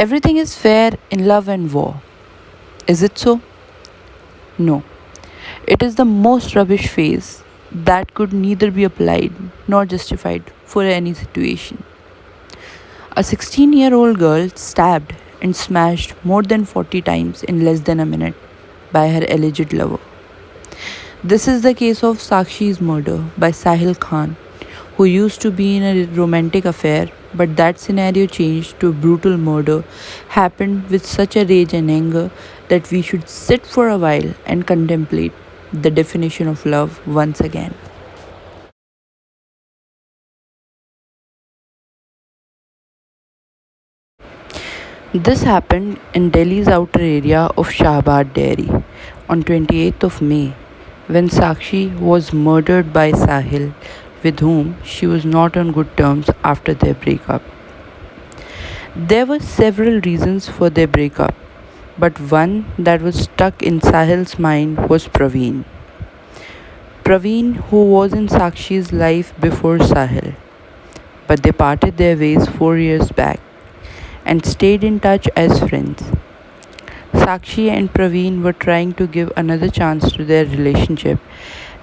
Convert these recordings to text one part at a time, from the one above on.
Everything is fair in love and war. Is it so? No. It is the most rubbish phase that could neither be applied nor justified for any situation. A 16-year-old girl stabbed and smashed more than 40 times in less than a minute by her alleged lover. This is the case of Sakshi's murder by Sahil Khan, who used to be in a romantic affair, but that scenario changed to a brutal murder happened with such a rage and anger that we should sit for a while and contemplate the definition of love once again. This happened in Delhi's outer area of Shahbad Dairy on 28th of May when Sakshi was murdered by Sahil, with whom she was not on good terms after their breakup. There were several reasons for their breakup, but one that was stuck in Sahil's mind was Praveen. Praveen, who was in Sakshi's life before Sahil, but they parted their ways 4 years back and stayed in touch as friends. Sakshi and Praveen were trying to give another chance to their relationship,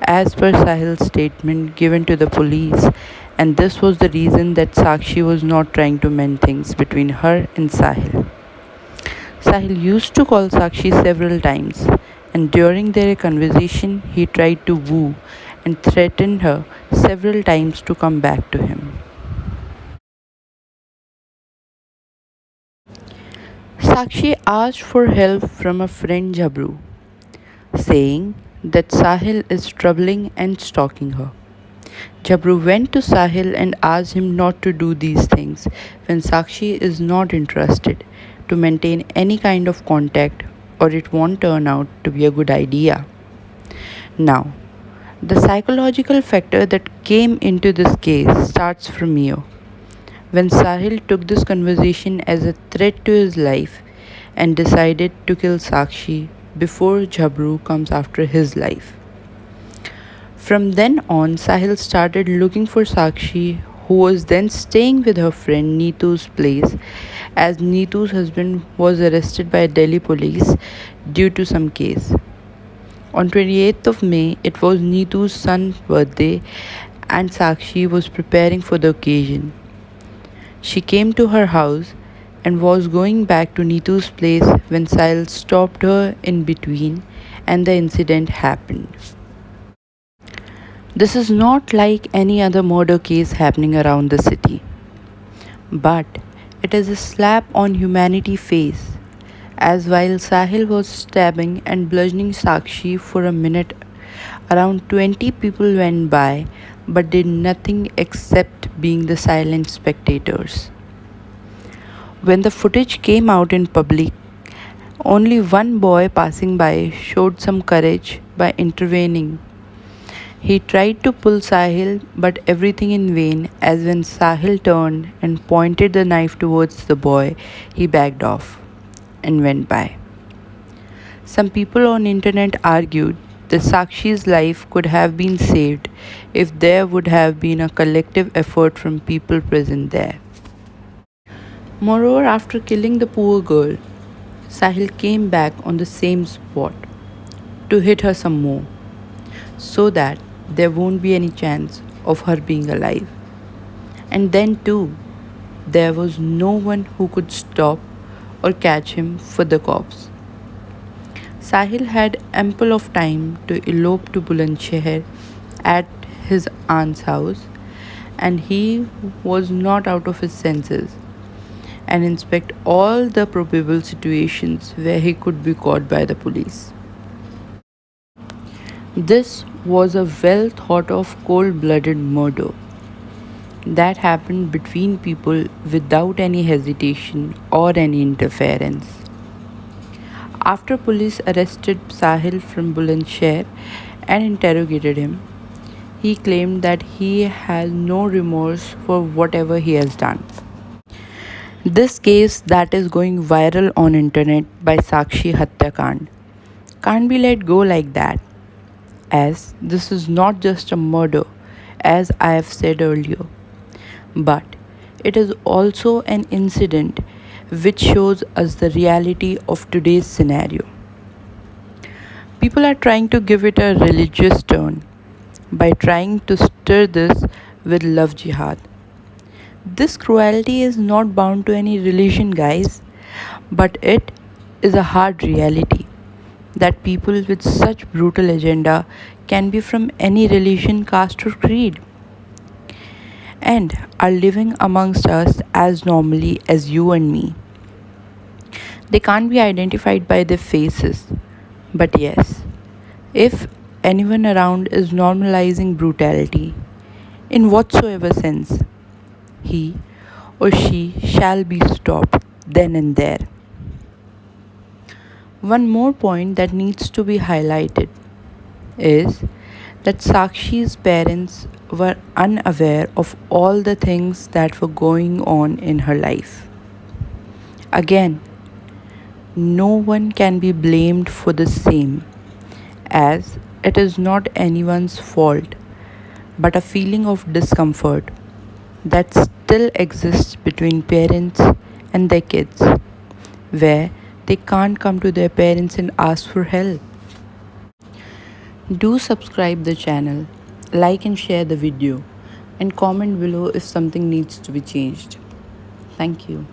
as per Sahil's statement given to the police, and this was the reason that Sakshi was not trying to mend things between her and Sahil. Sahil used to call Sakshi several times, and during their conversation, he tried to woo and threatened her several times to come back to him. Sakshi asked for help from a friend Jabru, saying that Sahil is troubling and stalking her. Jabru went to Sahil and asked him not to do these things when Sakshi is not interested, to maintain any kind of contact, or it won't turn out to be a good idea. Now, the psychological factor that came into this case starts from here. When Sahil took this conversation as a threat to his life and decided to kill Sakshi before Jhabru comes after his life. From then on, Sahil started looking for Sakshi, who was then staying with her friend Neetu's place, as Neetu's husband was arrested by Delhi police due to some case. On 28th of May, it was Neetu's son's birthday, and Sakshi was preparing for the occasion. She came to her house and was going back to Neetu's place when Sahil stopped her in between and the incident happened. This is not like any other murder case happening around the city, but it is a slap on humanity's face, as while Sahil was stabbing and bludgeoning Sakshi for a minute, around 20 people went by but did nothing except being the silent spectators. When the footage came out in public, only one boy passing by showed some courage by intervening. He tried to pull Sahil, but everything in vain, as when Sahil turned and pointed the knife towards the boy, he backed off and went by. Some people on internet argued that Sakshi's life could have been saved if there would have been a collective effort from people present there. Moreover, after killing the poor girl, Sahil came back on the same spot to hit her some more, so that there won't be any chance of her being alive. And then, too, there was no one who could stop or catch him for the cops. Sahil had ample of time to elope to Bulandshahr at his aunt's house, and he was not out of his senses, and inspect all the probable situations where he could be caught by the police. This was a well thought of cold blooded murder that happened between people without any hesitation or any interference. After police arrested Sahil from Bulandshahr and interrogated him, he claimed that he has no remorse for whatever he has done. This case that is going viral on internet by Sakshi Hatyakand can't be let go like that, as this is not just a murder, as I have said earlier, but it is also an incident which shows us the reality of today's scenario. People are trying to give it a religious turn by trying to stir this with love jihad. This cruelty is not bound to any religion, guys, but it is a hard reality that people with such brutal agenda can be from any religion, caste, or creed and are living amongst us as normally as you and me. They can't be identified by their faces, but yes, if anyone around is normalizing brutality in whatsoever sense, he or she shall be stopped then and there. One more point that needs to be highlighted is that Sakshi's parents were unaware of all the things that were going on in her life. Again, no one can be blamed for the same, as it is not anyone's fault, but a feeling of discomfort that still exists between parents and their kids, where they can't come to their parents and ask for help. Do subscribe the channel, like and share the video, and comment below if something needs to be changed. Thank you.